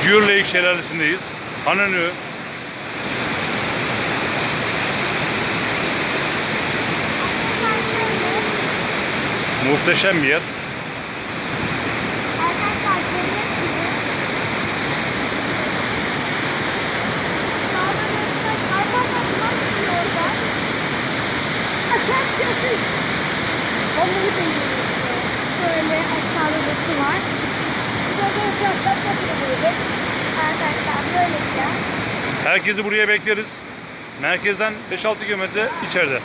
Gürleyik Şelalesi'ndeyiz. Hanönü. Muhteşem bir yer. Şöyle aşağıda da su var. Arkadaşlar böyle bir yer. Herkesi buraya bekleriz. Merkezden 5-6 kilometre içeride.